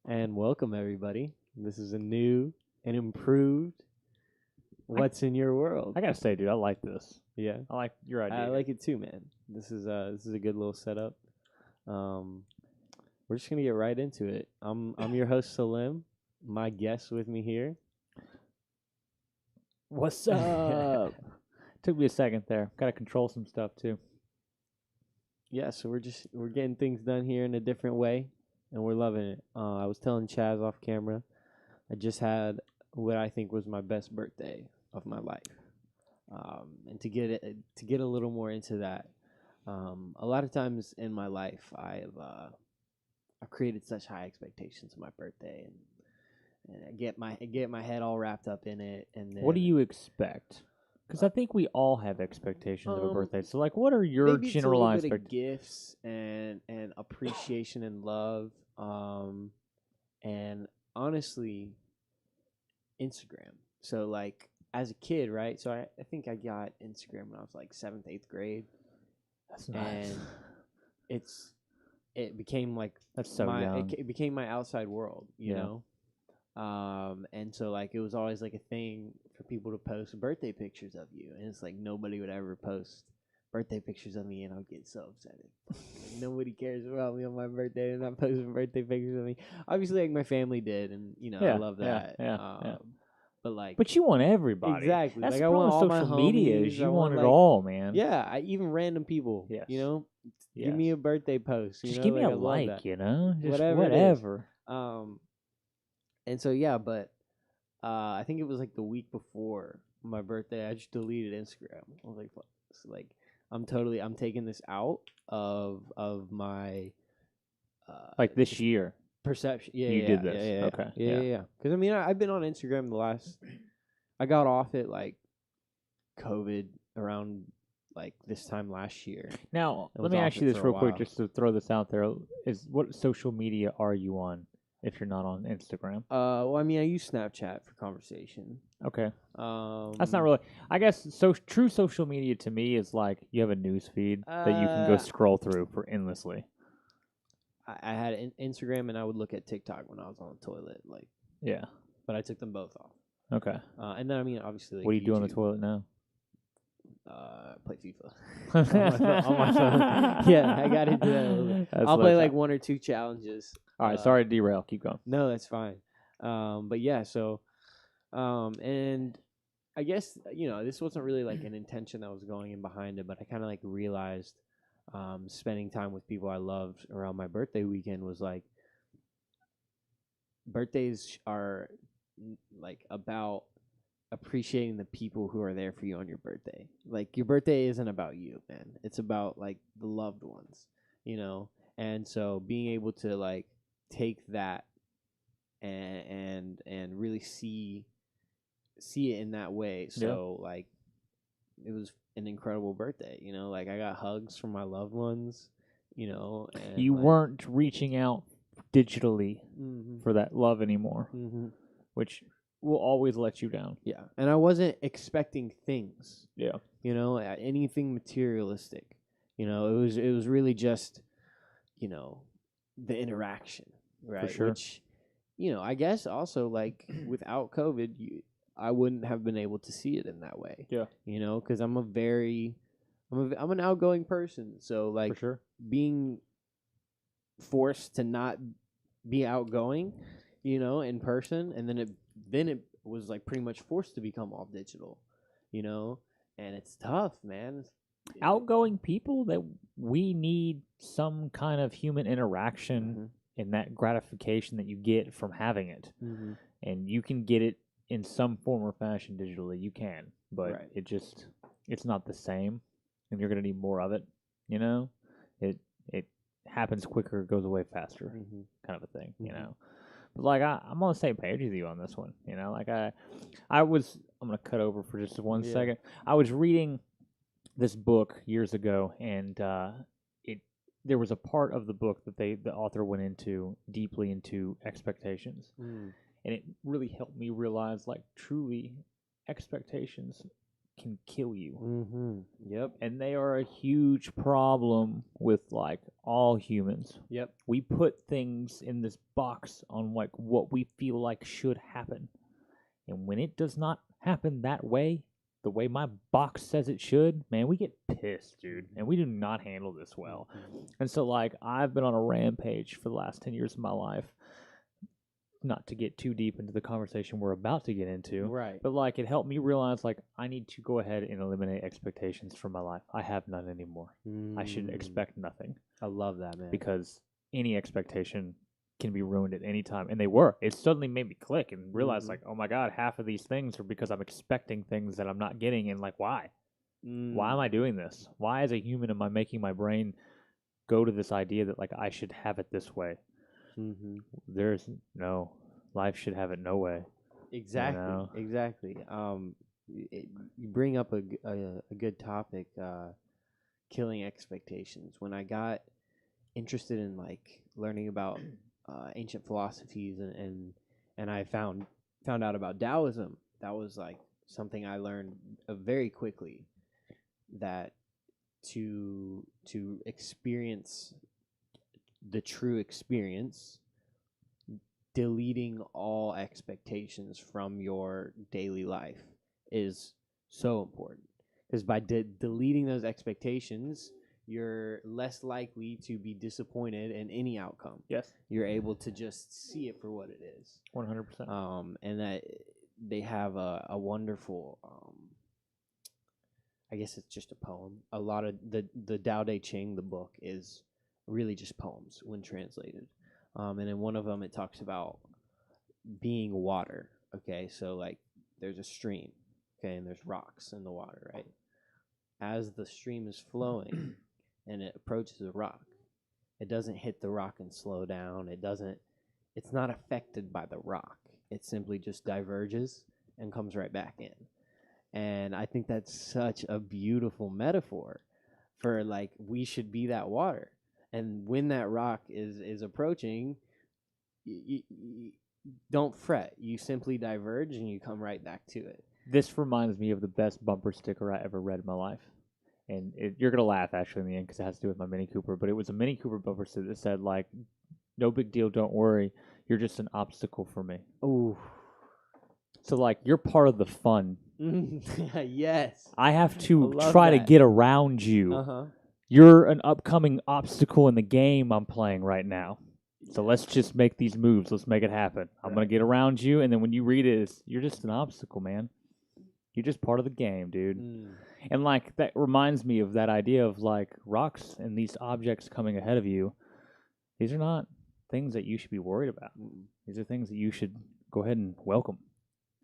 And welcome everybody. This is a new and improved What's in Your World. I gotta say, dude, I like this. Yeah. I like your idea. I like it too, man. This is a good little setup. We're just gonna get right into it. I'm your host Salim. My guest with me here. What's up? Took me a second there. Gotta control some stuff too. Yeah, so we're getting things done here in a different way, and we're loving it. I was telling Chaz off camera, I just had what I think was my best birthday of my life. And to get a little more into that, a lot of times in my life, I've created such high expectations of my birthday, and I get my head all wrapped up in it. And then What do you expect? Because I think we all have expectations of a birthday. So, like, what are your maybe generalized it's a little bit of gifts and appreciation and love, and honestly, Instagram. So, like, as a kid, right? So I think I got Instagram when I was like 7th, 8th grade. That's nice. And it became like That's so young. it became my outside world, you know. And so like it was always like a thing for people to post birthday pictures of you, and it's like nobody would ever post birthday pictures of me, and I'll get so upset. Like, nobody cares about me on my birthday, and not posting birthday pictures of me. Obviously, like my family did, and you know I love that. Yeah. But you want everybody. Exactly. That's like the I want problem all with social my media homies, is you I want it like, all, man. Yeah, even random people. Yes. You know, Yes. give me a birthday post. You Just know, give me like, a I love like, that. you know, just Whatever. whatever. And so yeah, but I think it was like the week before my birthday. I just deleted Instagram. I was like, like I'm taking this out of my Like this year. perception. You did this. Yeah. Okay. Yeah. Because I mean, I've been on Instagram I got off it like COVID around like this time last year. Now, I let was me off ask it you this for a real quick, while. just to throw this out there. What social media are you on if you're not on Instagram? Well, I mean, I use Snapchat for conversation. Okay. That's not really. I guess true social media to me is like you have a news feed that you can go scroll through for endlessly. I had Instagram and I would look at TikTok when I was on the toilet, like. Yeah. But I took them both off. Okay. And then I mean, obviously, like, what do you do on the YouTube. toilet now? Play FIFA on my phone. Yeah, I got into that a little bit. I'll play like 1 or 2 challenges. All right, sorry to derail. Keep going. No, that's fine. But yeah, so, and I guess this wasn't really like an intention that was going in behind it, but I kind of like realized, spending time with people I loved around my birthday weekend was like, birthdays are like about appreciating the people who are there for you on your birthday. Like your birthday isn't about you, man. It's about like the loved ones, you know. And so being able to like take that and really see it in that way. So like it was an incredible birthday, you know. Like I got hugs from my loved ones, you know. And you like, weren't reaching out digitally for that love anymore, which will always let you down. Yeah, and I wasn't expecting things. Yeah, you know, anything materialistic. You know, it was really just, you know, the interaction, right? For sure. Which, you know, I guess also like without COVID, I wouldn't have been able to see it in that way. Yeah, you know, because I'm an outgoing person, so like for sure. being forced to not be outgoing, you know, in person, and then it was like pretty much forced to become all digital, you know, and it's tough, man. Outgoing people, that we need some kind of human interaction and that gratification that you get from having it, and you can get it in some form or fashion digitally. You can, but it's not the same, and you're gonna need more of it. You know, it happens quicker, goes away faster, kind of a thing. You know. But like I'm on the same page with you on this one, you know. Like I'm gonna cut over for just 1 second. I was reading this book years ago, and there was a part of the book that the author went into deeply into expectations, and it really helped me realize like truly expectations can kill you. Mm-hmm. Yep. And they are a huge problem with like all humans. Yep. We put things in this box on like what we feel like should happen. And when it does not happen that way, the way my box says it should, man, we get pissed, dude. And we do not handle this well. And so like I've been on a rampage for the last 10 years of my life. Not to get too deep into the conversation we're about to get into. Right. But like it helped me realize like I need to go ahead and eliminate expectations from my life. I have none anymore. I should expect nothing. I love that, man. Because any expectation can be ruined at any time. And they were. It suddenly made me click and realize like, oh my God, half of these things are because I'm expecting things that I'm not getting. And like, why? Why am I doing this? Why as a human am I making my brain go to this idea that like I should have it this way? There's no, life should have it no way. Exactly. You know? Exactly. You bring up a good topic, killing expectations. When I got interested in like learning about ancient philosophies and I found out about Taoism, that was like something I learned very quickly, that to experience the true experience, deleting all expectations from your daily life is so important, because by deleting those expectations, you're less likely to be disappointed in any outcome. Yes. You're able to just see it for what it is. 100%. And that they have a wonderful, I guess it's just a poem. A lot of the Tao Te Ching, the book, is really just poems when translated. And in one of them, it talks about being water. Okay, so like there's a stream, okay, and there's rocks in the water, right? As the stream is flowing and it approaches a rock, it doesn't hit the rock and slow down. It's not affected by the rock. It simply just diverges and comes right back in. And I think that's such a beautiful metaphor for like we should be that water. And when that rock is approaching, don't fret. You simply diverge and you come right back to it. This reminds me of the best bumper sticker I ever read in my life. And you're going to laugh, actually, in the end, because it has to do with my Mini Cooper. But it was a Mini Cooper bumper sticker that said, like, no big deal, don't worry. You're just an obstacle for me. Ooh. So, like, you're part of the fun. Yes. I have to try to get around you. Uh-huh. You're an upcoming obstacle in the game I'm playing right now. So let's just make these moves. Let's make it happen. I'm going to get around you, and then when you read it, you're just an obstacle, man. You're just part of the game, dude. And, like, that reminds me of that idea of, like, rocks and these objects coming ahead of you. These are not things that you should be worried about. These are things that you should go ahead and welcome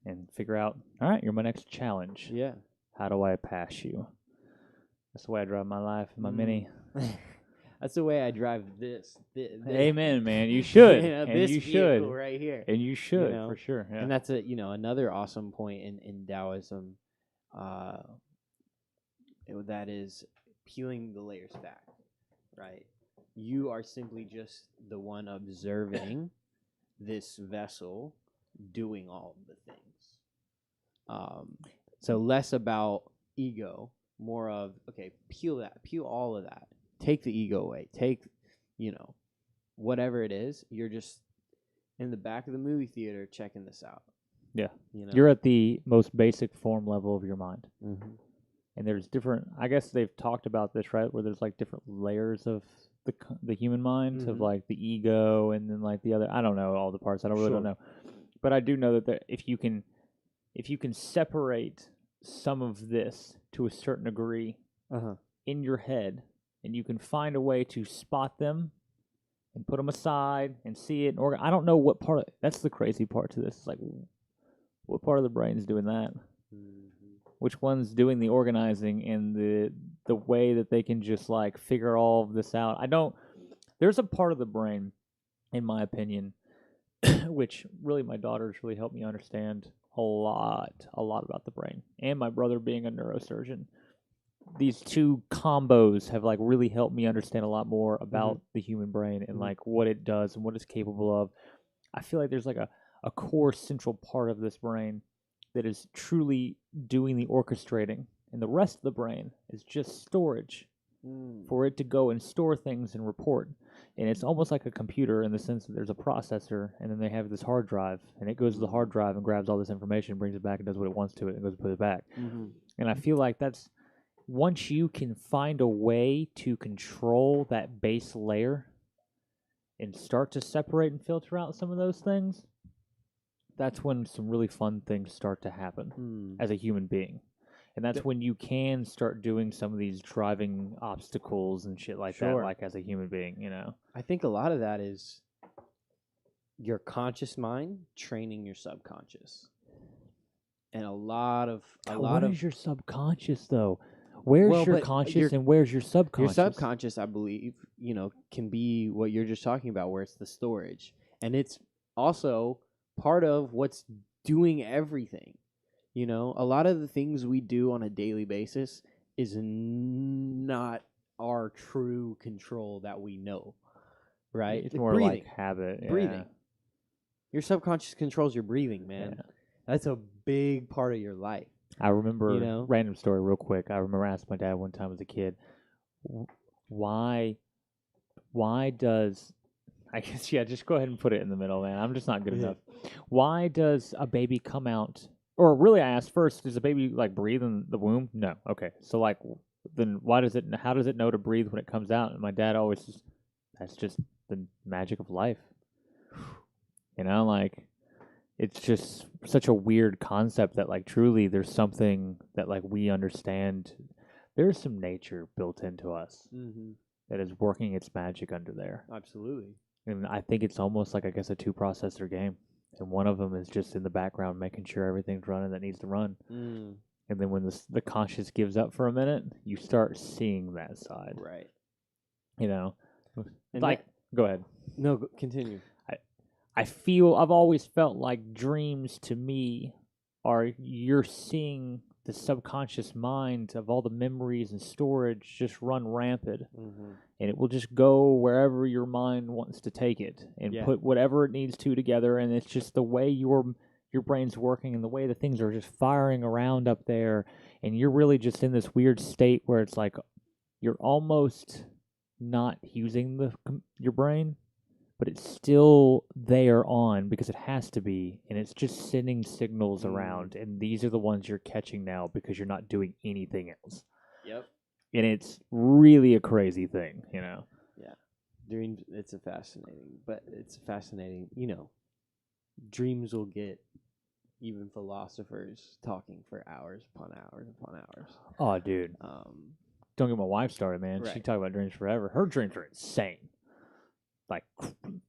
and figure out, all right, you're my next challenge. Yeah. How do I pass you? That's the way I drive my life in my Mini. That's the way I drive this. Amen, man. You should. And this you should right here. And you should, for sure. Yeah. And that's another awesome point in Taoism. That is peeling the layers back, right? You are simply just the one observing this vessel doing all of the things. So less about ego, more of, okay, peel all of that. Take the ego away. Take, whatever it is. You're just in the back of the movie theater checking this out. Yeah. You're at the most basic form level of your mind. Mm-hmm. And there's different, I guess they've talked about this, right, where there's like different layers of the human mind, of like the ego and then like the other, I don't know all the parts. I don't know. But I do know that if you can separate some of this to a certain degree in your head, and you can find a way to spot them and put them aside and see it. I don't know what part that's the crazy part to this. It's like, what part of the brain is doing that? Which one's doing the organizing and the way that they can just like figure all of this out? There's a part of the brain, in my opinion, which really my daughter's really helped me understand a lot about the brain. And my brother being a neurosurgeon. These two combos have like really helped me understand a lot more about the human brain and like what it does and what it's capable of. I feel like there's like a core central part of this brain that is truly doing the orchestrating, and the rest of the brain is just storage for it to go and store things and report. And it's almost like a computer in the sense that there's a processor, and then they have this hard drive, and it goes to the hard drive and grabs all this information, brings it back, and does what it wants to it, and goes and puts it back. And I feel like that's, once you can find a way to control that base layer and start to separate and filter out some of those things, that's when some really fun things start to happen as a human being. And that's when you can start doing some of these driving obstacles and shit like that, like as a human being, you know? I think a lot of that is your conscious mind training your subconscious. And a lot of What is your subconscious, though? Where's your conscious and where's your subconscious? Your subconscious, I believe, can be what you're just talking about, where it's the storage. And it's also part of what's doing everything. A lot of the things we do on a daily basis is not our true control that we know, right? It's more breathing. like habit. Yeah. Breathing. Your subconscious controls your breathing, man. Yeah. That's a big part of your life. I remember, random story real quick. I remember asking my dad one time as a kid, why does, I guess, just go ahead and put it in the middle, man. I'm just not good enough. Why does a baby come out? Or really, I asked first, does a baby breathe in the womb? No. Okay. So then how does it know to breathe when it comes out? And my dad always says, that's just the magic of life. It's just such a weird concept that truly there's something that we understand. There's some nature built into us that is working its magic under there. Absolutely. And I think it's almost like, I guess, a 2-processor game. And one of them is just in the background making sure everything's running that needs to run. And then when the conscious gives up for a minute, you start seeing that side. Right. And go ahead. No, continue. I've always felt like dreams to me are, you're seeing the subconscious mind of all the memories and storage just run rampant. And it will just go wherever your mind wants to take it and put whatever it needs to together. And it's just the way your brain's working and the way the things are just firing around up there. And you're really just in this weird state where it's like you're almost not using your brain, but it's still there on because it has to be. And it's just sending signals around. And these are the ones you're catching now because you're not doing anything else. Yep. And it's really a crazy thing, Yeah. Dreams, it's fascinating, dreams will get even philosophers talking for hours upon hours upon hours. Oh, dude. Don't get my wife started, man. Right. She talk about dreams forever. Her dreams are insane.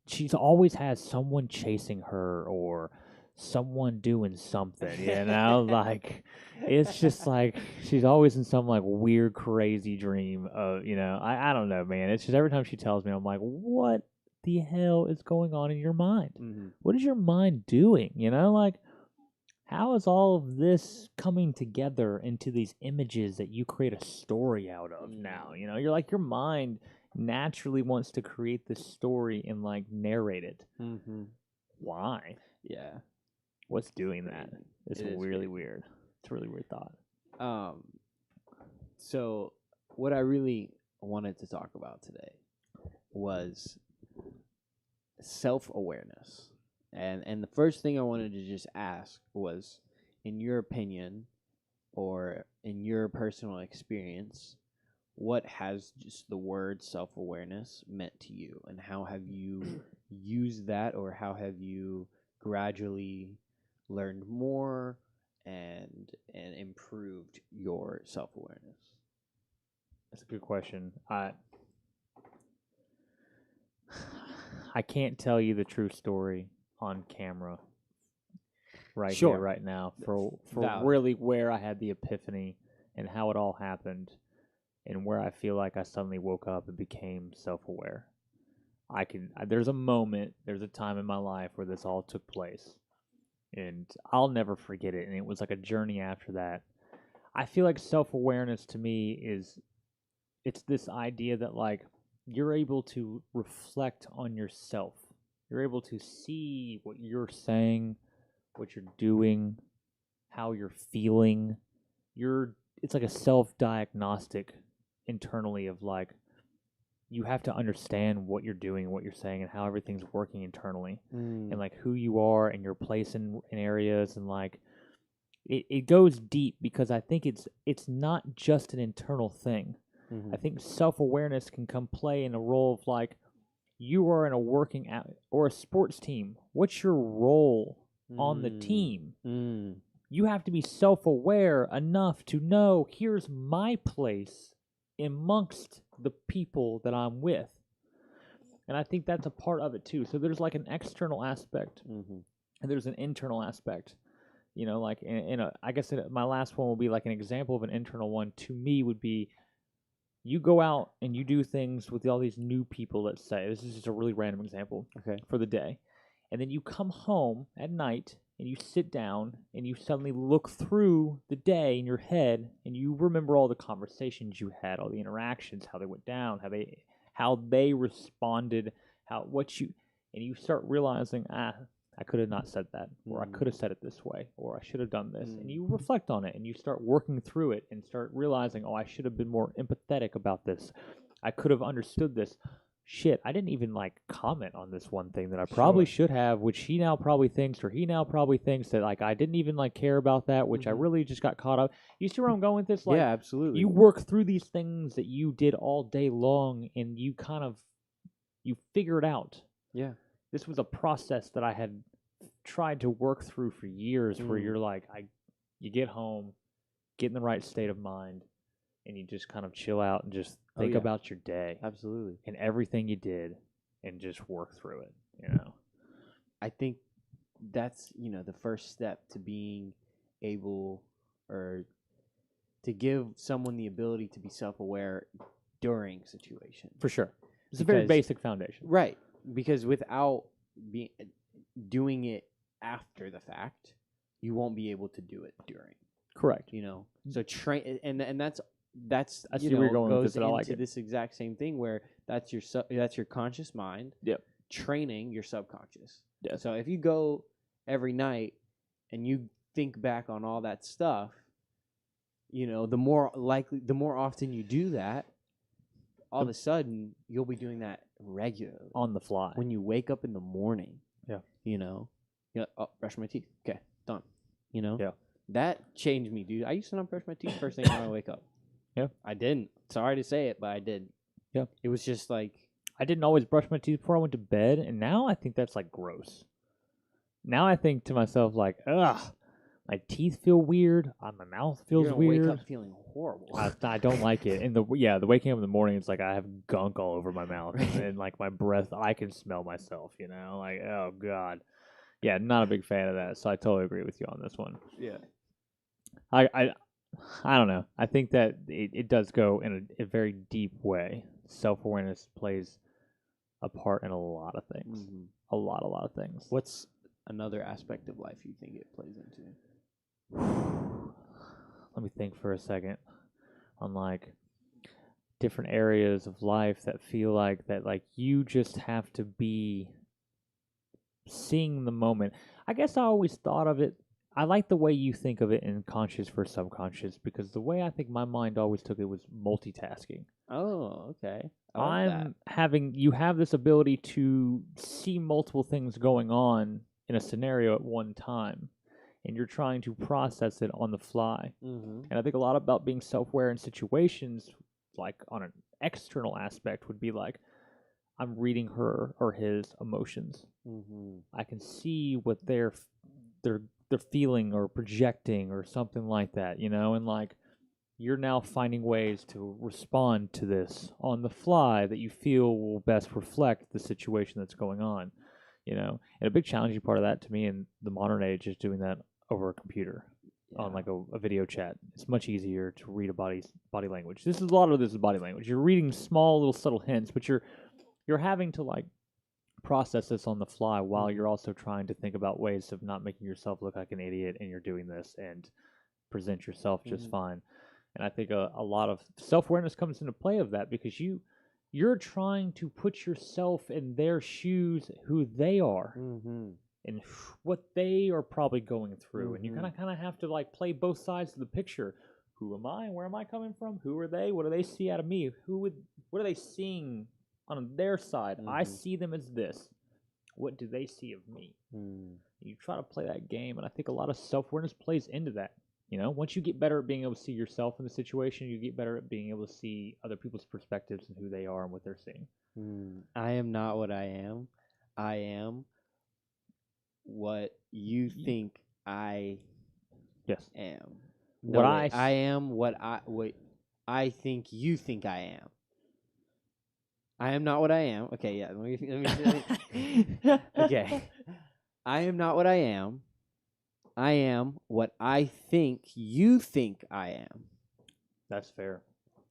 She's always has someone chasing her or someone doing something, it's just she's always in some weird, crazy dream of, I don't know, man. It's just every time she tells me, I'm like, what the hell is going on in your mind? What is your mind doing? How is all of this coming together into these images that you create a story out of now? You're your mind naturally wants to create this story and narrate it. Why? Yeah. What's doing that? It's really weird. It's a really weird thought. So what I really wanted to talk about today was self-awareness. And the first thing I wanted to just ask was, in your opinion or in your personal experience, what has just the word self-awareness meant to you, and how have you used that, or how have you gradually learned more and improved your self-awareness? That's a good question. I can't tell you the true story on camera here, right now, for really where I had the epiphany and how it all happened, and where I feel like I suddenly woke up and became self-aware. There's a time in my life where this all took place, and I'll never forget it. And it was like a journey after that. I feel like self-awareness to me it's this idea that you're able to reflect on yourself. You're able to see what you're saying, what you're doing, how you're feeling. It's like a self-diagnostic internally of like, you have to understand what you're doing, what you're saying, and how everything's working internally, and like who you are and your place in areas, and like it goes deep, because I think it's not just an internal thing. I think self-awareness can come play in a role of like, you are in a working out or a sports team. What's your role on the team? You have to be self-aware enough to know, here's my place amongst the people that I'm with. And I think that's a part of it too. So there's like an external aspect, and there's an internal aspect. You know, like I guess my last one will be like an example of an internal one to me would be, you go out and you do things with all these new people, let's say. This is just a really random example for the day. And then you come home at night and you sit down and you suddenly look through the day in your head and you remember all the conversations you had, all the interactions, how they went down, how they responded, and you start realizing, I could have not said that, or I could have said it this way, or I should have done this. And you reflect on it, and you start working through it, and start realizing, I should have been more empathetic about this. I could have understood this. Shit, I didn't even, like, comment on this one thing that I probably should have, which he now probably thinks, or he now probably thinks that, like, I didn't even, like, care about that, which I really just got caught up. You see where I'm going with this? Like, yeah, absolutely. You work through these things that you did all day long, and you kind of, you figure it out. Yeah. This was a process that I had tried to work through for years, where you're like, you get home, get in the right state of mind, and you just kind of chill out and just think about your day. Absolutely. And everything you did, and just work through it, you know. I think that's, the first step to being able, or to give someone the ability to be self-aware during situation. For sure. It's a very basic foundation. Right. Because without doing it after the fact, you won't be able to do it during. Correct. So train, and that's I see where you're going with this, and I like it. This exact same thing where that's your conscious mind. Yep. Training your subconscious. Yeah. So if you go every night and you think back on all that stuff, the more often you do that, all of a sudden you'll be doing that regularly on the fly when you wake up in the morning. Yeah. Brush my teeth. Okay, done. Yeah. That changed me, dude. I used to not brush my teeth first thing when I wake up. Yeah. I didn't. Sorry to say it, but I did. Yeah. It was just like, I didn't always brush my teeth before I went to bed, and now I think that's like gross. Now I think to myself like, ugh, my teeth feel weird. My mouth feels weird. Wake up feeling horrible. I don't like it. And the waking up in the morning, it's like I have gunk all over my mouth, and like my breath, I can smell myself. Like, oh god, yeah, not a big fan of that. So I totally agree with you on this one. Yeah. I don't know. I think that it does go in a very deep way. Self-awareness plays a part in a lot of things. Mm-hmm. A lot of things. What's another aspect of life you think it plays into? Let me think for a second on like different areas of life that feel like that, like you just have to be seeing the moment. I guess I always thought of it, I like the way you think of it in conscious versus subconscious, because the way I think my mind always took it was multitasking. Oh, okay. You have this ability to see multiple things going on in a scenario at one time, and you're trying to process it on the fly. Mm-hmm. And I think a lot about being self-aware in situations, like on an external aspect, would be like, I'm reading her or his emotions. Mm-hmm. I can see what they're feeling or projecting or something like that, and like you're now finding ways to respond to this on the fly that you feel will best reflect the situation that's going on, And a big challenging part of that to me in the modern age is doing that over a computer. Yeah. On like a video chat. It's much easier to read a body language. A lot of this is body language. You're reading small little subtle hints, but you're having to like process this on the fly while you're also trying to think about ways of not making yourself look like an idiot, and you're doing this and present yourself just fine. And I think a lot of self-awareness comes into play of that, because you're trying to put yourself in their shoes, who they are. Mm-hmm. and what they are probably going through. And you kind of have to like play both sides of the picture. Who am I? Where am I coming from? Who are they? What do they see out of me? What are they seeing on their side? I see them as this. What do they see of me? You try to play that game, and I think a lot of self-awareness plays into that. You know, once you get better at being able to see yourself in the situation, you get better at being able to see other people's perspectives and who they are and what they're seeing. I am not what I am. I am what you think I am. No, I am what I think you think I am. I am not what I am. Okay, yeah. Let me okay. I am not what I am. I am what I think you think I am. That's fair.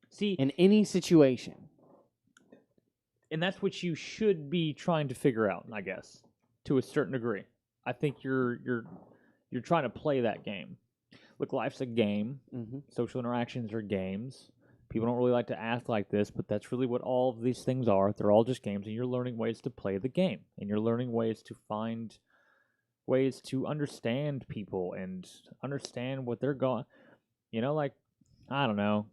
See, in any situation. And that's what you should be trying to figure out, I guess, to a certain degree. I think you're trying to play that game. Look, life's a game. Social interactions are games. People don't really like to act like this, but that's really what all of these things are. They're all just games, and you're learning ways to play the game, and you're learning ways to find ways to understand people and understand what they're going. You know, like, I don't know.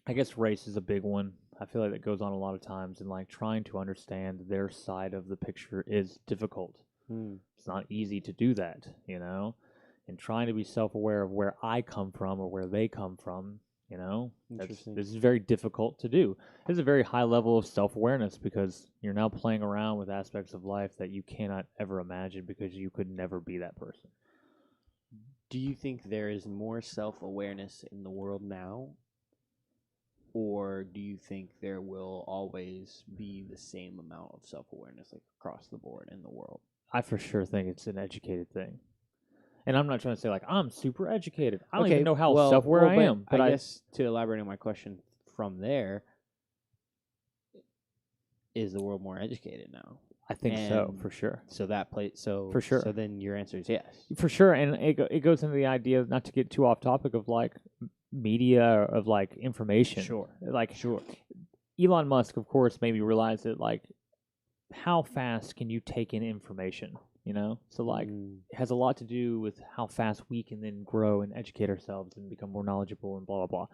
I guess race is a big one. I feel like that goes on a lot of times, and like trying to understand their side of the picture is difficult. It's not easy to do that, you know, and trying to be self-aware of where I come from or where they come from, you know, this is very difficult to do. It's a very high level of self-awareness because you're now playing around with aspects of life that you cannot ever imagine because you could never be that person. Do you think there is more self-awareness in the world now? Or do you think there will always be the same amount of self-awareness like across the board in the world? I for sure think it's an educated thing. And I'm not trying to say, like, I'm super educated. I don't even know how self-aware I am. But I guess to elaborate on my question from there, is the world more educated now? I think so, for sure. So that for sure. So then your answer is yes. For sure. And it goes into the idea, not to get too off topic, of, like, media, of, like, information. Sure. Like, Elon Musk, of course, made me realize that, like, how fast can you take in information? You know, so like it has a lot to do with how fast we can then grow and educate ourselves and become more knowledgeable and blah blah blah.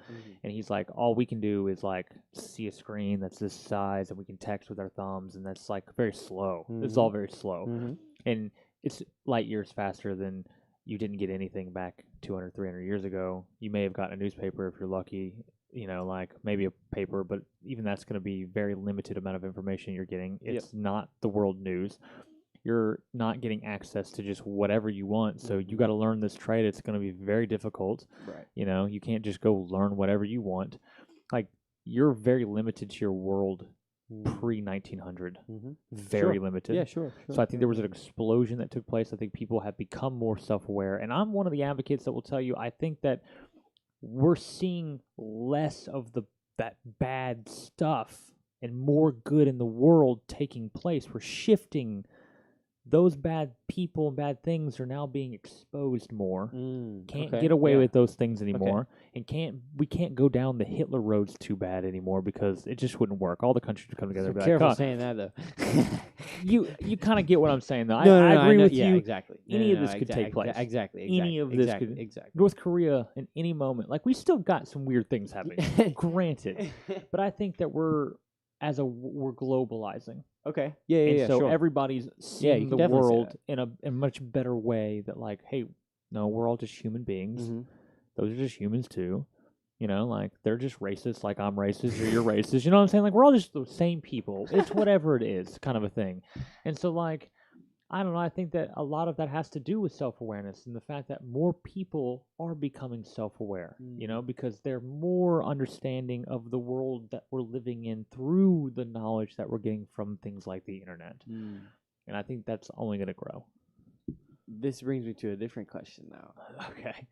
And he's like, all we can do is like see a screen that's this size and we can text with our thumbs, and that's like very slow. It's all very slow, and it's light years faster than you didn't get anything back 200, 300 years ago. You may have gotten a newspaper if you're lucky. You know, like maybe a paper, but even that's going to be very limited amount of information you're getting. It's not the world news. You're not getting access to just whatever you want. So you got to learn this trade. It's going to be very difficult. Right. You know, you can't just go learn whatever you want. Like, you're very limited to your world pre-1900. Very limited. Yeah, sure. So I think there was an explosion that took place. I think people have become more self-aware. And I'm one of the advocates that will tell you, I think that we're seeing less of that bad stuff and more good in the world taking place. We're shifting. Those bad people and bad things are now being exposed more. Can't get away with those things anymore, and we can't go down the Hitler roads too bad anymore because it just wouldn't work. All the countries would come together. And be careful like, saying that though. you kind of get what I'm saying though. No, I agree with you. Yeah, exactly. Any of this could take place. Exactly. Any of this could. North Korea in any moment. Like, we still got some weird things happening. Granted, but I think that we're globalizing. Okay. Yeah. So sure. everybody's seeing the world in a much better way. That, like, hey, no, we're all just human beings. Those are just humans too. You know, like, they're just racist, like I'm racist or you're racist. You know what I'm saying? Like, we're all just the same people. It's whatever it is, kind of a thing. And so, like, I don't know. I think that a lot of that has to do with self-awareness and the fact that more people are becoming self-aware, you know, because they're more understanding of the world that we're living in through the knowledge that we're getting from things like the internet. And I think that's only going to grow. This brings me to a different question now. Okay.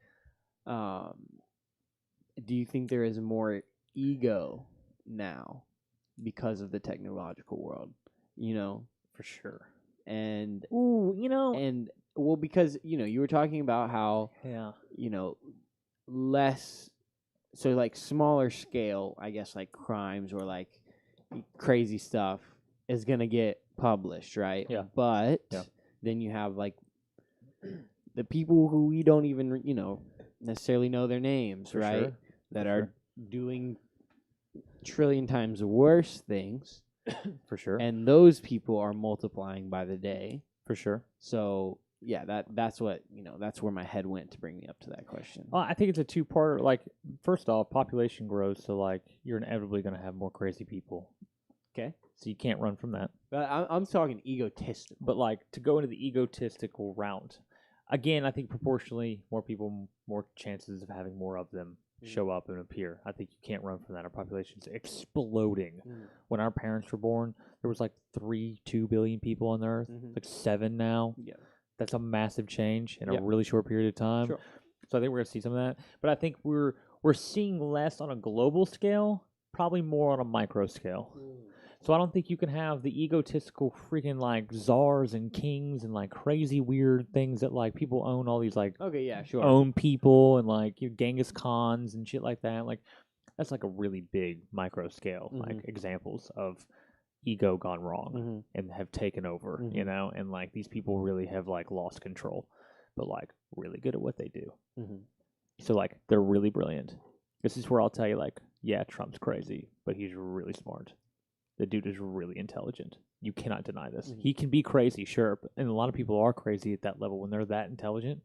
Do you think there is more ego now because of the technological world? You know? For sure. And because you were talking about how less, so like smaller scale, I guess, like crimes or like crazy stuff is gonna get published, right? Yeah. But Then you have like the people who we don't even necessarily know their names, For right? sure. That For are sure. doing trillion times worse things, For sure. and those people are multiplying by the day. For sure. So yeah, that's what that's where my head went to bring me up to that question. Well, I think it's a two-parter. Like, first off, population grows, so like you're inevitably going to have more crazy people. Okay, So you can't run from that. but I'm talking egotistical. But like to go into the egotistical route, again, I think proportionally more people, more chances of having more of them show up and appear. I think you can't run from that. Our population's exploding. When our parents were born, there was like 2 billion people on the earth. Like 7 now. Yeah. That's a massive change in Yeah. a really short period of time. Sure. So I think we're gonna see some of that. But I think we're seeing less on a global scale, probably more on a micro scale. So I don't think you can have the egotistical freaking like czars and kings and like crazy weird things that like people own all these like Okay, yeah, sure. own people and like Genghis Khans and shit like that. Like that's like a really big micro scale like examples of ego gone wrong and have taken over, and like these people really have like lost control, but like really good at what they do. So like they're really brilliant. This is where I'll tell you like, yeah, Trump's crazy, but he's really smart. The dude is really intelligent. You cannot deny this. He can be crazy, sure, and a lot of people are crazy at that level when they're that intelligent.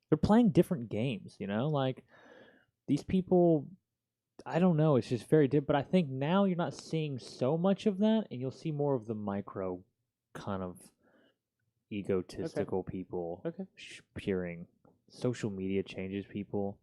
They're playing different games, like these people, I don't know, it's just very different. But I think now you're not seeing so much of that, and you'll see more of the micro kind of egotistical people appearing. Social media changes people.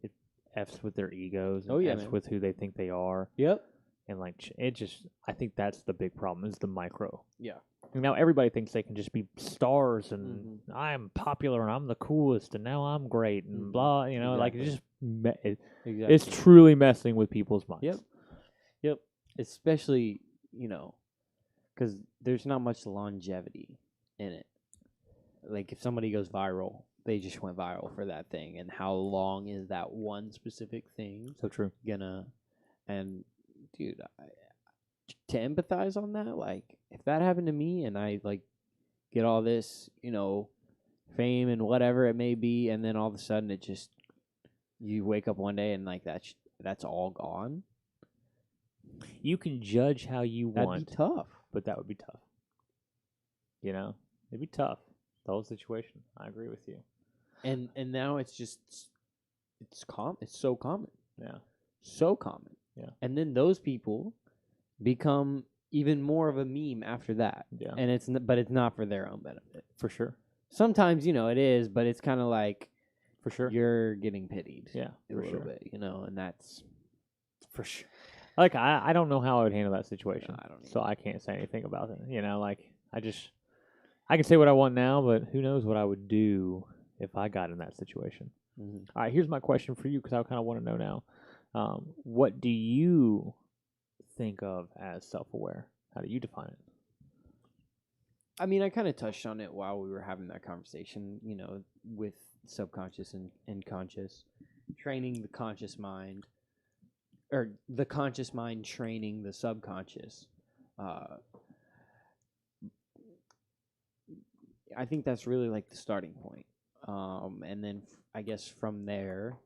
It F's with their egos and F's with who they think they are. Yep. And like I think that's the big problem is the micro. Yeah. And now everybody thinks they can just be stars and I'm popular and I'm the coolest and now I'm great and blah. Like it's just it's truly messing with people's minds. Yep. Especially because there's not much longevity in it. Like if somebody goes viral, they just went viral for that thing, and how long is that one specific thing? So true. And dude, to empathize on that, like if that happened to me and I like get all this, fame and whatever it may be, and then all of a sudden it just you wake up one day and like that's all gone. You can judge how you want. That'd be tough, but that would be tough. It'd be tough. The whole situation. I agree with you. And now it's common. It's so common. Yeah. So common. Yeah. And then those people become even more of a meme after that. Yeah. And but it's not for their own benefit. For sure. Sometimes, it is, but it's kind of like for sure you're getting pitied. Yeah. A little bit, and that's for sure. Like I don't know how I would handle that situation. No, I don't so I can't say anything about it. Like I can say what I want now, but who knows what I would do if I got in that situation. All right, here's my question for you because I kind of want to know now. What do you think of as self-aware? How do you define it? I mean, I kind of touched on it while we were having that conversation, with subconscious and conscious, training the conscious mind, or the conscious mind training the subconscious. I think that's really like the starting point. And then I guess from there,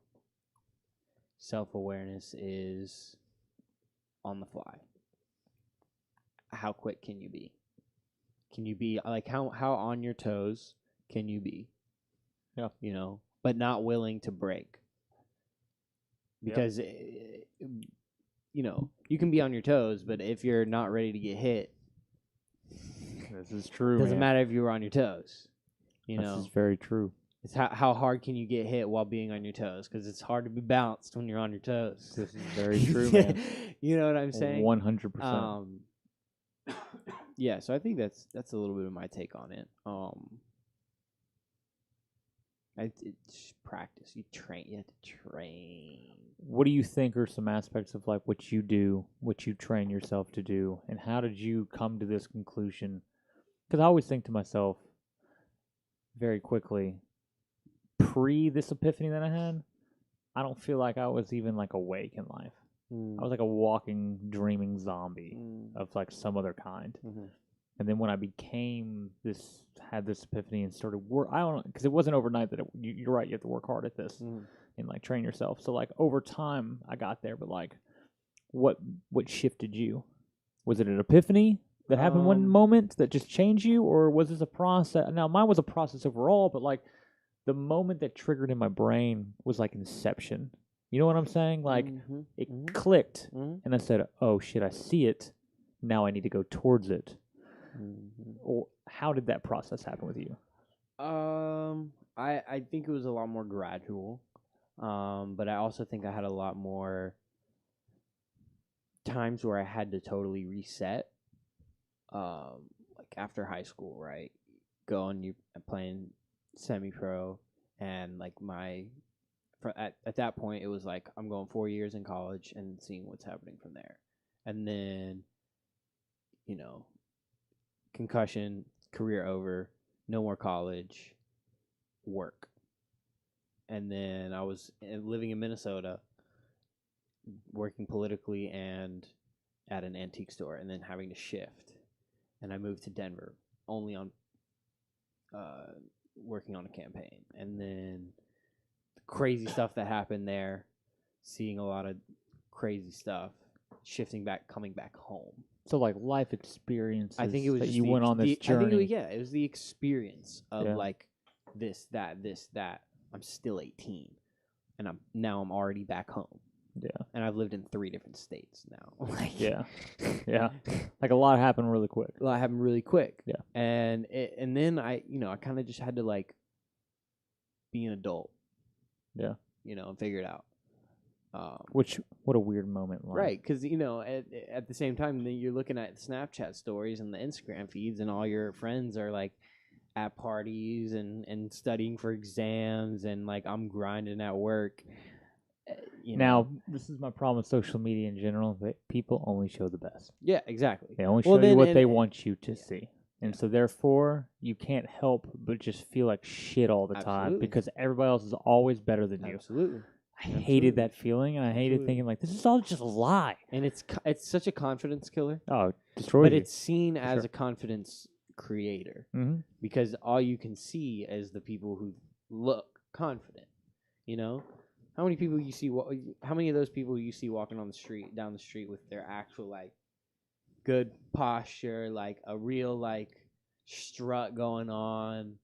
self-awareness is on the fly. How quick can you be? Can you be like how on your toes can you be? Yeah. But not willing to break. Because you can be on your toes, but if you're not ready to get hit, this is true. Doesn't matter if you were on your toes. This is very true. It's how hard can you get hit while being on your toes? Because it's hard to be balanced when you're on your toes. This is very true, man. You know what I'm saying? 100%. Yeah, so I think that's a little bit of my take on it. It's practice. You have to train. What do you think are some aspects of like what you do, what you train yourself to do, and how did you come to this conclusion? Because I always think to myself very quickly, pre this epiphany that I had, I don't feel like I was even like awake in life. I was like a walking, dreaming zombie of like some other kind. And then when I had this epiphany and started work, I don't know, because it wasn't overnight that you're right, you have to work hard at this and like train yourself. So like over time, I got there. But like, what shifted you? Was it an epiphany that happened one moment that just changed you, or was this a process? Now mine was a process overall, but like the moment that triggered in my brain was like inception. You know what I'm saying? Like it clicked, and I said, "Oh shit, I see it. Now I need to go towards it." Or how did that process happen with you? I think it was a lot more gradual, but I also think I had a lot more times where I had to totally reset. Like after high school, right? You playing semi-pro, and like at that point it was like I'm going 4 years in college and seeing what's happening from there, and then concussion, career over, no more college, work. And then I was living in Minnesota, working politically and at an antique store, and then having to shift. And I moved to Denver, only on working on a campaign. And then the crazy stuff that happened there, seeing a lot of crazy stuff, shifting back, coming back home. So like life experiences. I think it was that just you went on this journey. I think it was the experience of like this, that. I'm still 18, and I'm already back home. Yeah, and I've lived in 3 different states now. Like, yeah, like a lot happened really quick. Yeah, and then I kind of just had to like be an adult. Yeah, and figure it out. What a weird moment, right? Because at the same time, then you're looking at Snapchat stories and the Instagram feeds, and all your friends are like at parties and studying for exams, and like I'm grinding at work. Now, this is my problem with social media in general, that people only show the best. Yeah, exactly. They only show you what they want you to see. And so therefore, you can't help but just feel like shit all the time because everybody else is always better than you. Absolutely. I hated that feeling, and I hated thinking like, this is all just a lie. And it's such a confidence killer. Oh, it destroys you. But it's seen as a confidence creator because all you can see is the people who look confident. How many people you see? How many of those people you see walking down the street with their actual like good posture, like a real like strut going on?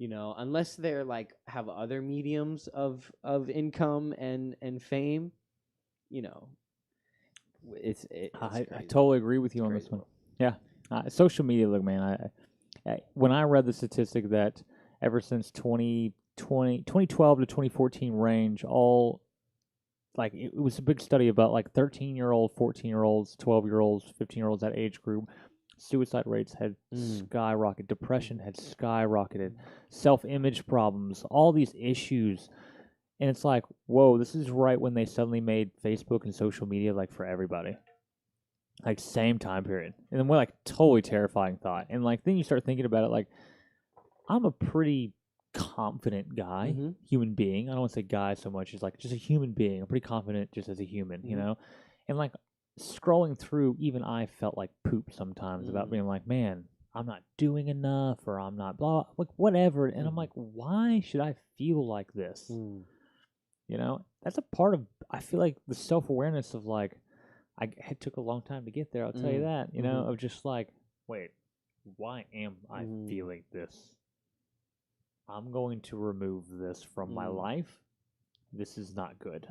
Unless they're like have other mediums of income and fame, it's I totally agree with you on this one. Yeah, social media. Look, man, when I read the statistic that ever since 2012 to 2014 range, all like it was a big study about like 13-year-old, 14-year-olds, 12-year-olds, 15-year-olds, that age group. Suicide rates had skyrocketed. Depression had skyrocketed. Self-image problems, all these issues. And it's like, whoa, this is right when they suddenly made Facebook and social media like for everybody. Like same time period. And then we're like totally terrifying thought. And like then you start thinking about it like, I'm a pretty confident guy, human being. I don't want to say guy so much as like just a human being. I'm pretty confident just as a human, And like scrolling through, even I felt like poop sometimes about being like, man, I'm not doing enough, or I'm not blah, like whatever. And I'm like, why should I feel like this? That's a part of, I feel like the self-awareness of like, it took a long time to get there. I'll tell you that, of just like, wait, why am I feeling this? I'm going to remove this from my life. This is not good.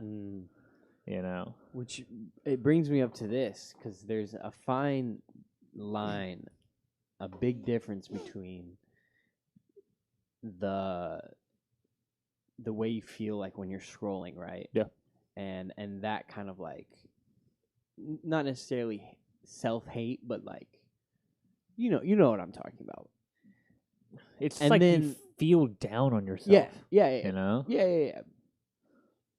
Which it brings me up to this, because there's a fine line, a big difference between the way you feel like when you're scrolling, right? Yeah. And that kind of like, not necessarily self-hate, but like, you know what I'm talking about. It's like you feel down on yourself. Yeah. Yeah.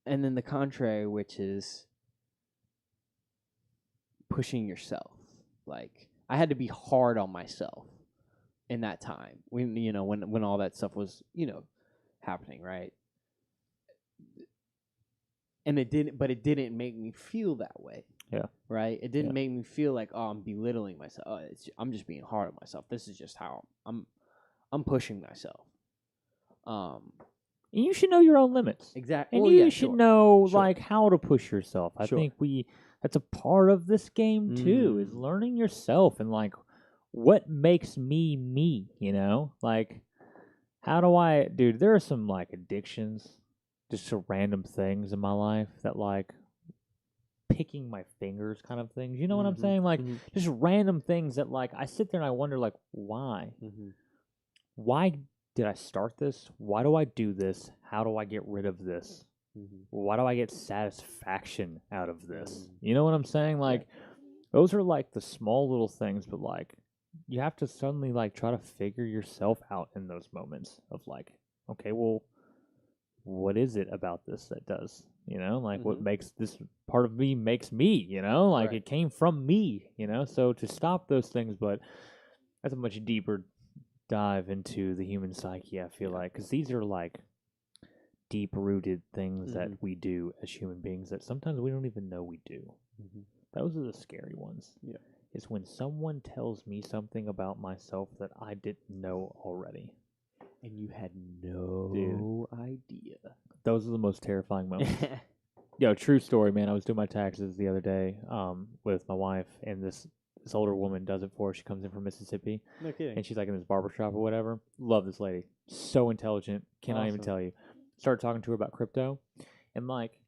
And then the contrary, which is pushing yourself. Like, I had to be hard on myself in that time when all that stuff was, happening, right? And it didn't make me feel that way. Yeah. Right? It didn't make me feel like, oh, I'm belittling myself. Oh, I'm just being hard on myself. This is just how I'm pushing myself. And you should know your own limits. Exactly. And well, you yeah, should sure. know Sure. like how to push yourself. I Sure. think that's a part of this game too, is learning yourself and like what makes me me, you know? Like how do I dude, there are some like addictions, just to random things in my life that like picking my fingers kind of things. You know what I'm saying? Like just random things that like I sit there and I wonder like why? Why did I start this? Why do I do this? How do I get rid of this? Why do I get satisfaction out of this? You know what I'm saying? Like those are like the small little things, but like you have to suddenly like try to figure yourself out in those moments of like, okay, well, what is it about this that does? You know, like what makes this part of me makes me, you know, like it came from me, you know, so to stop those things, but that's a much deeper dive into the human psyche, I feel like, because these are like deep-rooted things that we do as human beings that sometimes we don't even know we do. Those are the scary ones. Yeah, is when someone tells me something about myself that I didn't know already, and you had no idea. Those are the most terrifying moments. Yo, true story, man. I was doing my taxes the other day, with my wife, and this older woman does it for her. She comes in from Mississippi. No kidding. And she's like in this barber shop or whatever. Love this lady. So intelligent. Cannot even tell you. Started talking to her about crypto. And like,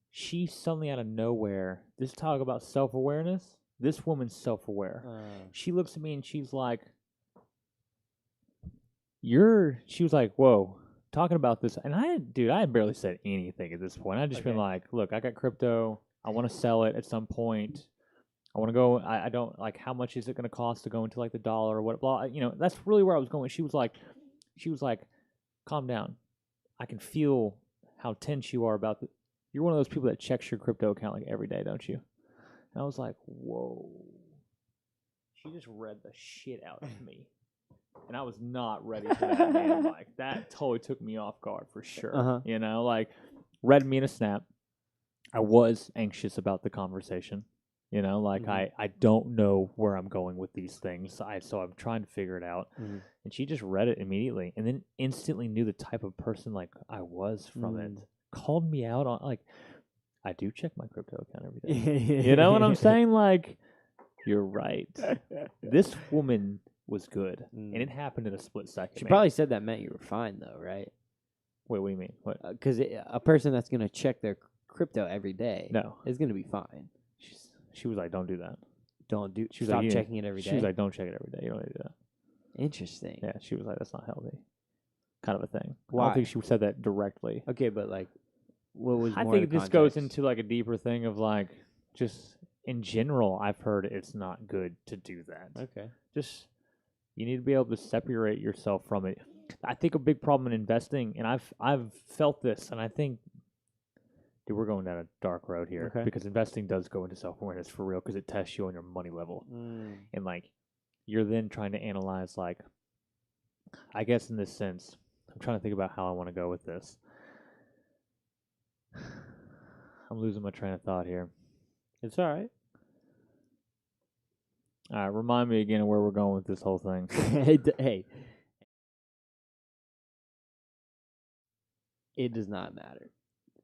she suddenly out of nowhere, this talk about self-awareness, this woman's self-aware. She looks at me and she's like, she was like, whoa, talking about this. And I had barely said anything at this point. I just been like, look, I got crypto. I want to sell it at some point. I want to go. I don't like. How much is it going to cost to go into like the dollar or what? Blah. You know, that's really where I was going. She was like, calm down. I can feel how tense you are about the. You're one of those people that checks your crypto account like every day, don't you? And I was like, whoa. She just read the shit out of me, and I was not ready for that. Man, like that totally took me off guard for sure. You know, like read me in a snap. I was anxious about the conversation. You know, like I don't know where I'm going with these things. So I'm trying to figure it out. And she just read it immediately and then instantly knew the type of person like I was from it. Called me out on like I do check my crypto account every day. You know what I'm saying? Like you're right. This woman was good. And it happened in a split second. She probably said that meant you were fine though, right? Wait, what do you mean? What? Because a person that's going to check their crypto every day is going to be fine. She was like, don't do that. She was Stop like, checking it every day? She was like, don't check it every day. You don't need to do that. Interesting. Yeah, she was like, that's not healthy. Kind of a thing. Why? I don't think she said that directly. Okay, but like, what was I think this goes into like a deeper thing of like, just in general, I've heard it's not good to do that. Okay. Just, you need to be able to separate yourself from it. I think a big problem in investing, and I've felt this, and I think, dude, we're going down a dark road here because investing does go into self-awareness for real because it tests you on your money level. And like you're then trying to analyze like I guess in this sense, I'm trying to think about how I want to go with this. I'm losing my train of thought here. It's all right. All right, remind me again of where we're going with this whole thing. Hey. It does not matter.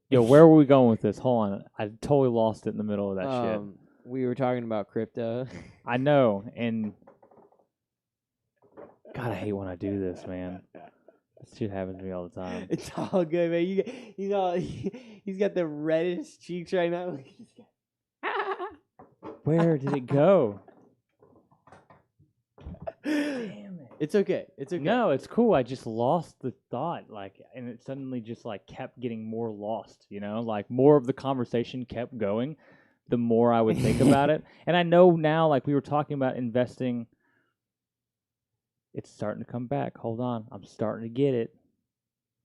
Yo, where were we going with this? Hold on. I totally lost it in the middle of that shit. We were talking about crypto. I know, and God, I hate when I do this, man. This shit happens to me all the time. It's all good, man. He's got the reddish cheeks right now. Where did it go? Damn it. It's okay. It's okay. No, it's cool. I just lost the thought, like, and it suddenly just like kept getting more lost. You know, like more of the conversation kept going, the more I would think about it. And I know now, like we were talking about investing, it's starting to come back. Hold on, I'm starting to get it.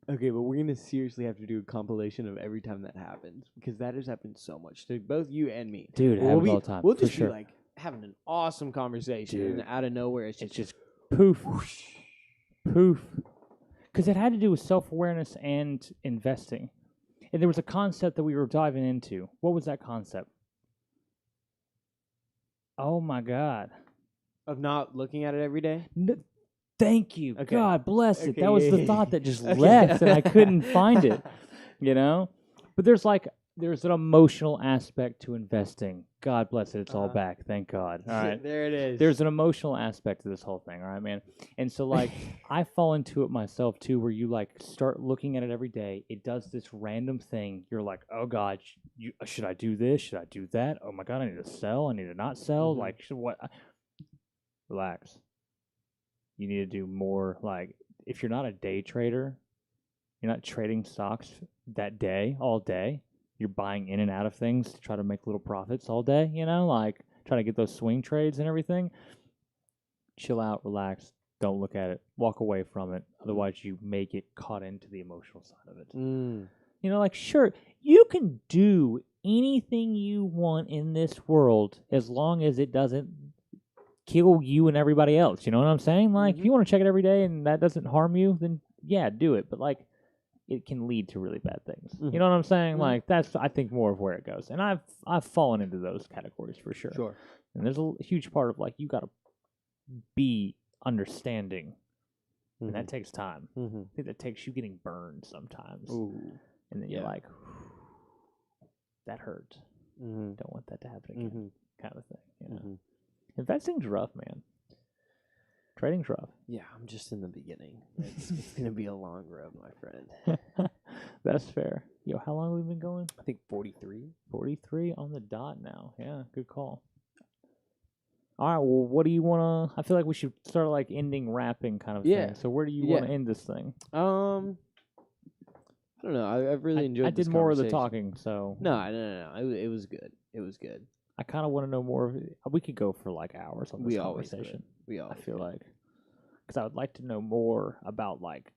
Okay, but we're gonna seriously have to do a compilation of every time that happens because that has happened so much to both you and me. Dude, it happens all the time. We'll just be like having an awesome conversation, and out of nowhere, it's just poof, whoosh, poof. Because it had to do with self-awareness and investing. And there was a concept that we were diving into. What was that concept? Oh my God. Of not looking at it every day? Thank you. Okay. God bless it. Okay, That was yeah, the yeah, thought yeah. that just Okay. left and I couldn't find it, you know? But there's an emotional aspect to investing. God bless it. It's all back. Thank God. All right. There it is. There's an emotional aspect to this whole thing. All right, man. And so, like, I fall into it myself, too, where you, like, start looking at it every day. It does this random thing. You're like, oh, God, should I do this? Should I do that? Oh, my God, I need to sell. I need to not sell. Like, what? Relax. You need to do more. Like, if you're not a day trader, you're not trading stocks that day, all day. You're buying in and out of things to try to make little profits all day, like try to get those swing trades and everything. Chill out, relax, don't look at it, walk away from it. Otherwise, you may get caught into the emotional side of it. Like, sure, you can do anything you want in this world as long as it doesn't kill you and everybody else. You know what I'm saying? Like, if you want to check it every day and that doesn't harm you, then yeah, do it. But like, it can lead to really bad things. You know what I'm saying? Like, that's, I think, more of where it goes. And I've fallen into those categories for sure. Sure. And there's a huge part of, like, you got to be understanding. And that takes time. I think that takes you getting burned sometimes. Ooh. And then you're like, that hurt. Don't want that to happen again. Kind of thing. Investing's rough, man. Trading's rough. Yeah, I'm just in the beginning. It's going to be a long road, my friend. That's fair. Yo, how long have we been going? I think 43. 43 on the dot now. Yeah, good call. All right, well, what do you want to... I feel like we should start, like, ending rapping kind of thing. So where do you want to end this thing? I don't know. I've really enjoyed this I did more of the conversation. talking, so... No. It was good. It was good. I kind of want to know more of it. We could go for, like, hours on this We always conversation. We always I feel like... Because I would like to know more about, like,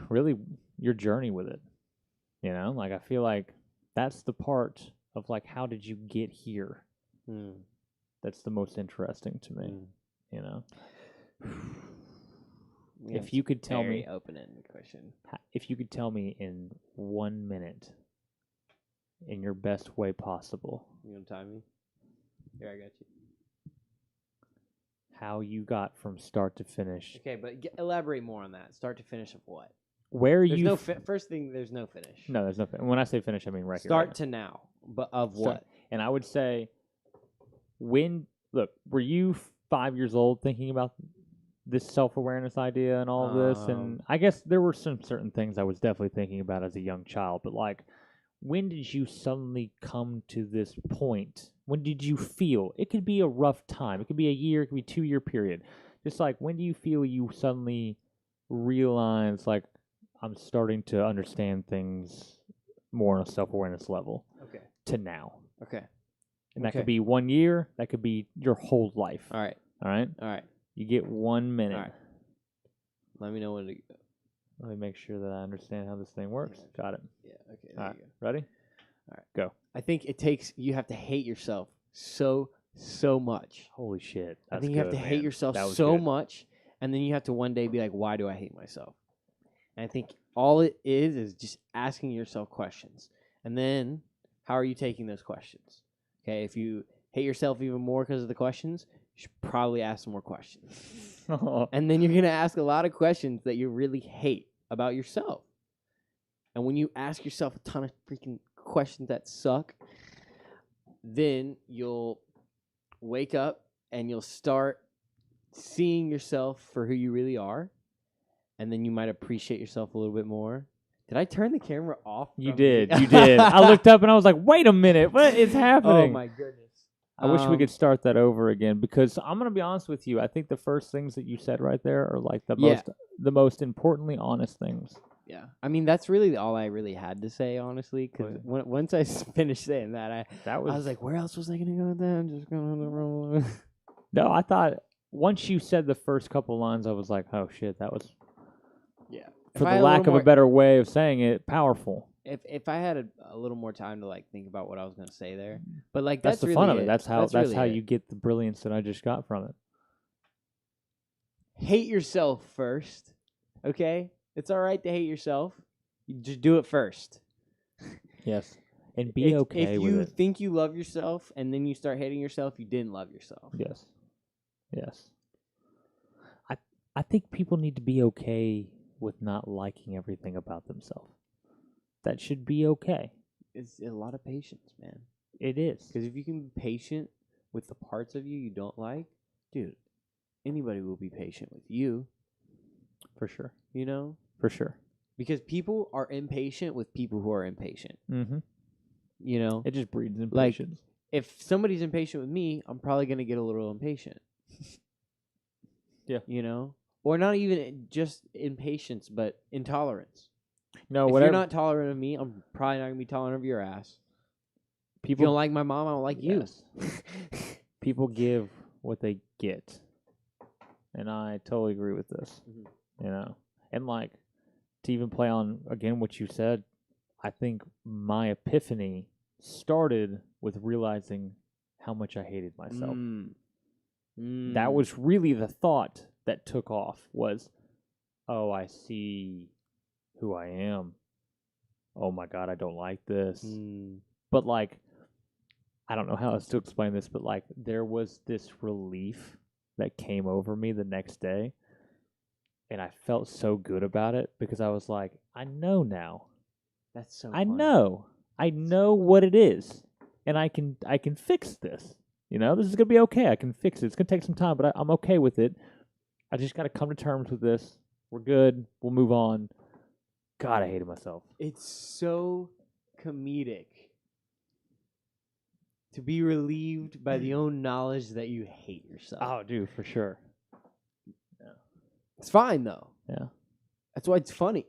really your journey with it. Like, I feel like that's the part of, like, how did you get here? That's the most interesting to me, Yeah, if you could tell me... Very open-ended question. If you could tell me in 1 minute, in your best way possible... You want to time me? Here, I got you. How you got from start to finish. Okay, but elaborate more on that. Start to finish of what? Where there's you... no first thing, there's no finish. No, there's no finish. When I say finish, I mean right Start here. to now, but of what? And I would say, were you 5 years old thinking about this self-awareness idea and all of this? And I guess there were some certain things I was definitely thinking about as a young child, but like, when did you suddenly come to this point? When did you feel? It could be a rough time. It could be a year. It could be a 2-year period. Just like, when do you feel you suddenly realize, like, I'm starting to understand things more on a self-awareness level? Okay. To now. Okay. And that could be 1 year. That could be your whole life. All right. All right? All right. You get 1 minute. All right. Let me know when to go. Let me make sure that I understand how this thing works. Yeah. Got it. Yeah, okay. All right. Ready? All right. Go. I think you have to hate yourself so much. Holy shit. I think you have to hate yourself so much, and then you have to one day be like, why do I hate myself? And I think all it is just asking yourself questions. And then, how are you taking those questions? Okay, if you hate yourself even more because of the questions, you should probably ask some more questions. And then you're going to ask a lot of questions that you really hate about yourself. And when you ask yourself a ton of freaking questions that suck, then you'll wake up and you'll start seeing yourself for who you really are. And then you might appreciate yourself a little bit more. Did I turn the camera off? You did. I looked up and I was like, wait a minute. What is happening? Oh, my goodness. I wish we could start that over again, because I'm going to be honest with you. I think the first things that you said right there are like the most importantly honest things. Yeah. I mean, that's really all I really had to say, honestly, because once I finished saying that, I was like, where else was I going to go with that? I'm just going to roll. No, I thought once you said the first couple lines, I was like, oh, shit, that was, for the lack of a better way of saying it, powerful. If I had a little more time to like think about what I was going to say there, but like that's the really fun of it. it. That's how you get the brilliance that I just got from it. Hate yourself first, okay? It's all right to hate yourself. You just do it first. Yes. And be okay if with you it. think you love yourself and then you start hating yourself, you didn't love yourself. Yes. Yes. I think people need to be okay with not liking everything about themselves. That should be okay. It's a lot of patience, man. It is. Because if you can be patient with the parts of you don't like, dude, anybody will be patient with you. For sure. You know? For sure. Because people are impatient with people who are impatient. Mm-hmm. You know? It just breeds impatience. Like, if somebody's impatient with me, I'm probably going to get a little impatient. Yeah. You know? Or not even just impatience, but intolerance. No, if whatever. you're not tolerant of me, I'm probably not going to be tolerant of your ass. People if you don't like my mom, I don't like you. People give what they get. And I totally agree with this. Mm-hmm. You know? And like, to even play on, again, what you said, I think my epiphany started with realizing how much I hated myself. That was really the thought that took off was, oh, I see who I am. Oh my God, I don't like this. But like, I don't know how else to explain this, but like, there was this relief that came over me the next day. And I felt so good about it because I was like, I know now. That's so I fun. know. I know what it is. And I can fix this. You know, this is going to be okay. I can fix it. It's going to take some time, but I'm okay with it. I just got to come to terms with this. We're good. We'll move on. God, I hated myself. It's so comedic to be relieved by the own knowledge that you hate yourself. Oh, dude, for sure. Yeah. It's fine, though. Yeah. That's why it's funny.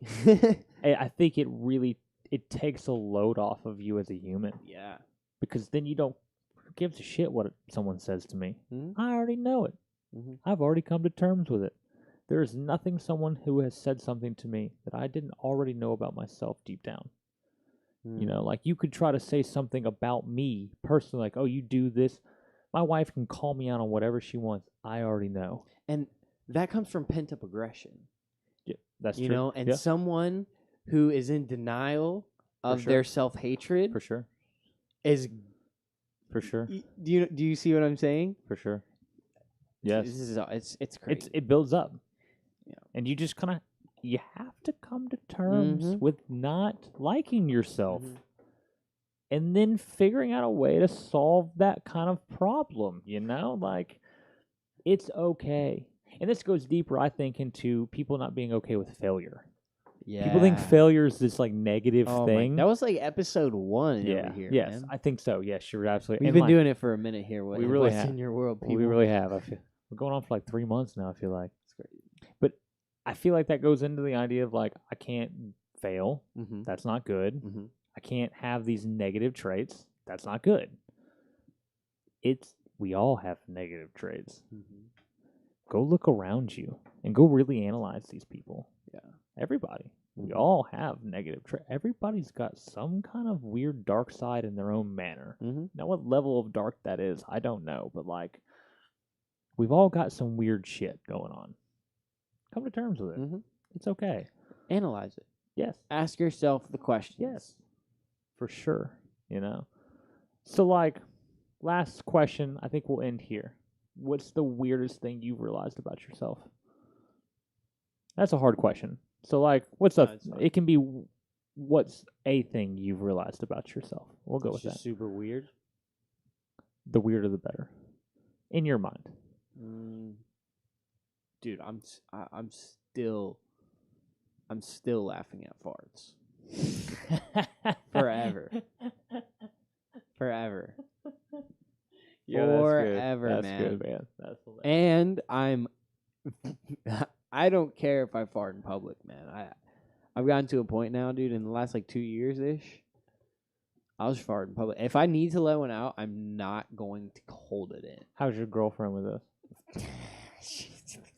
I think it takes a load off of you as a human. Yeah. Because then you don't give a shit what someone says to me. Mm-hmm. I already know it. Mm-hmm. I've already come to terms with it. There is nothing someone who has said something to me that I didn't already know about myself deep down. You know, like you could try to say something about me personally, like, oh, you do this. My wife can call me out on whatever she wants. I already know. And that comes from pent-up aggression. Yeah, that's you true. Know, and someone who is in denial of their self-hatred for sure is for sure. Do you see what I'm saying? For sure. Yes. This is it's crazy. It builds up. Yeah. And you just kind of you have to come to terms with not liking yourself. And then figuring out a way to solve that kind of problem, you know? Like, it's okay. And this goes deeper, I think, into people not being okay with failure. Yeah. People think failure is this, like, negative thing. That was, like, episode 1 over here, Yes, man. I think so. Yes, you're absolutely. We've been doing it for a minute here. We really have. In your world, people? We really have. We're going on for, like, 3 months now, I feel like. It's crazy. But I feel like that goes into the idea of, like, I can't fail. That's not good. I can't have these negative traits. That's not good. We all have negative traits. Go look around you and go really analyze these people. Yeah. Everybody. We all have negative traits. Everybody's got some kind of weird dark side in their own manner. Now, what level of dark that is, I don't know. But, like, we've all got some weird shit going on. Come to terms with it. It's okay. Analyze it. Yes. Ask yourself the question. Yes. For sure. You know? So, like, last question. I think we'll end here. What's the weirdest thing you've realized about yourself? That's a hard question. So, like, it can be what's a thing you've realized about yourself. We'll go with that. Super weird. The weirder the better. In your mind. Dude, I'm still laughing at farts. Forever. Yeah, Forever, that's man. That's good, man. That's hilarious. And I don't care if I fart in public, man. I've gotten to a point now, dude, in the last like 2 years-ish, I'll just fart in public. If I need to let one out, I'm not going to hold it in. How's your girlfriend with this?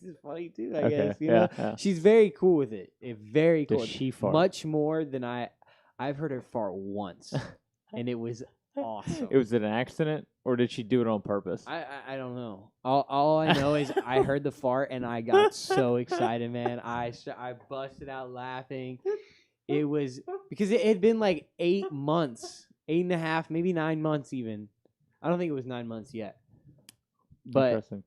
This is funny too, I guess. You know? Yeah. She's very cool with it. Very cool. Does she fart? Much more than I've heard her fart once, and it was awesome. Was it an accident, or did she do it on purpose? I don't know. All I know is I heard the fart, and I got so excited, man. I busted out laughing. It was because it had been like 8 months 8.5, maybe 9 months even. I don't think it was 9 months yet. But Interesting.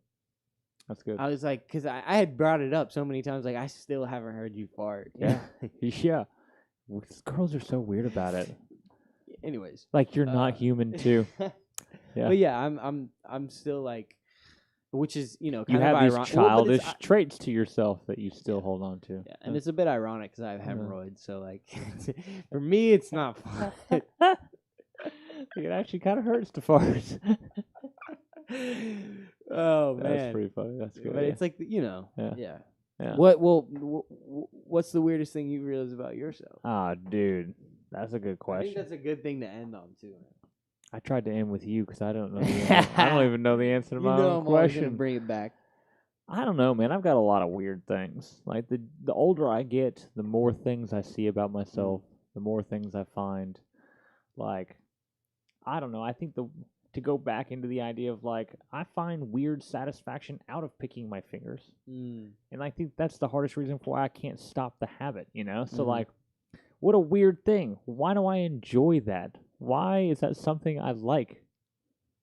That's good. I was like, because I had brought it up so many times, like, I still haven't heard you fart. Yeah. Yeah. Girls are so weird about it. Anyways. Like, you're not human, too. Yeah. But yeah, I'm still like, which is, you know, you kind have of these ironic. childish traits to yourself that you still hold on to. Yeah, and it's a bit ironic because I have hemorrhoids, so like, for me, it's not fun. It actually kind of hurts to fart. Oh man, that's pretty funny. That's good. But it's like, you know, yeah. What's the weirdest thing you realize about yourself? Ah, dude, that's a good I question. think that's a good thing to end on too. I tried to end with you because I don't know. I don't even know the answer to my own I'm question. gonna bring it back. I don't know, man. I've got a lot of weird things. Like the older I get, the more things I see about myself, the more things I find. Like, I don't know. I think to go back into the idea of like, I find weird satisfaction out of picking my fingers. And I think that's the hardest reason for why I can't stop the habit, you know? So like, what a weird thing. Why do I enjoy that? Why is that something I like?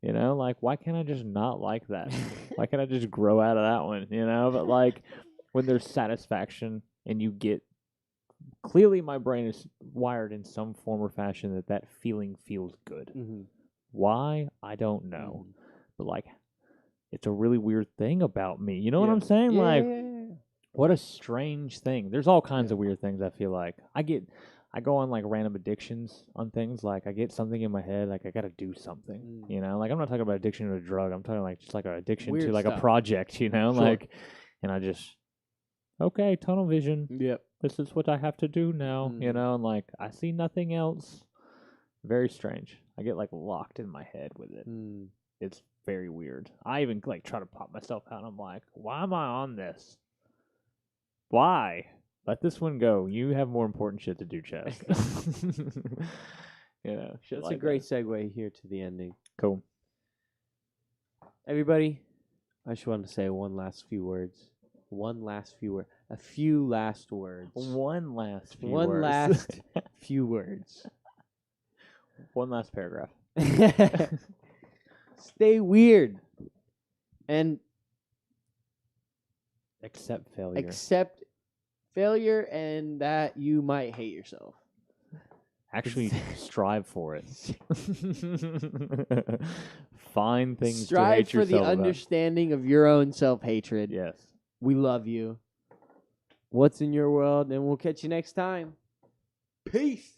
You know, like, why can't I just not like that? Why can't I just grow out of that one, you know? But like, when there's satisfaction and you get, clearly my brain is wired in some form or fashion that feeling feels good. Why? I don't know. But like, it's a really weird thing about me. You know what I'm saying? Yeah, like, yeah. What a strange thing. There's all kinds of weird things I feel like. I go on like random addictions on things. Like I get something in my head, like I gotta do something. You know? Like I'm not talking about addiction to a drug. I'm talking like just like an addiction Weird to like stuff. a project, you know? Sure. Like, and I just, okay, tunnel vision. Yep. This is what I have to do now, you know? And like I see nothing else. Very strange. I get like locked in my head with it. It's very weird. I even like try to pop myself out and I'm like, why am I on this? Why? Let this one go. You have more important shit to do, Chaz. You know, shit. That's like a great segue here to the ending. Cool. Everybody, I just wanted to say a few last words. One last few words. One last paragraph. Stay weird. And accept failure. Accept failure and that you might hate yourself. Actually, strive for it. Find things strive to hate yourself for the about. understanding of your own self-hatred. Yes. We love you. What's in your world? And we'll catch you next time. Peace.